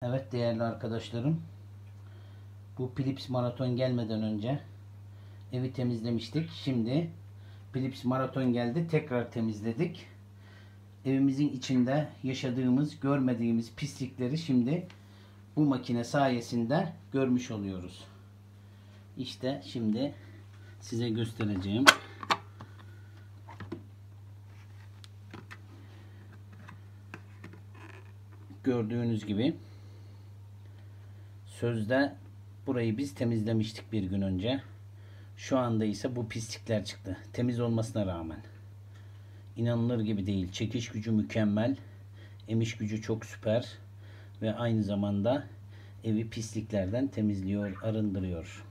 Evet değerli arkadaşlarım, bu Philips maraton gelmeden önce evi temizlemiştik. Şimdi Philips maraton geldi, tekrar temizledik. Evimizin içinde yaşadığımız, görmediğimiz pislikleri şimdi bu makine sayesinde görmüş oluyoruz. İşte şimdi size göstereceğim. Gördüğünüz gibi sözde burayı biz temizlemiştik bir gün önce. Şu anda ise bu pislikler çıktı. Temiz olmasına rağmen. İnanılır gibi değil. Çekiş gücü mükemmel. Emiş gücü çok süper. Ve aynı zamanda evi pisliklerden temizliyor, arındırıyor.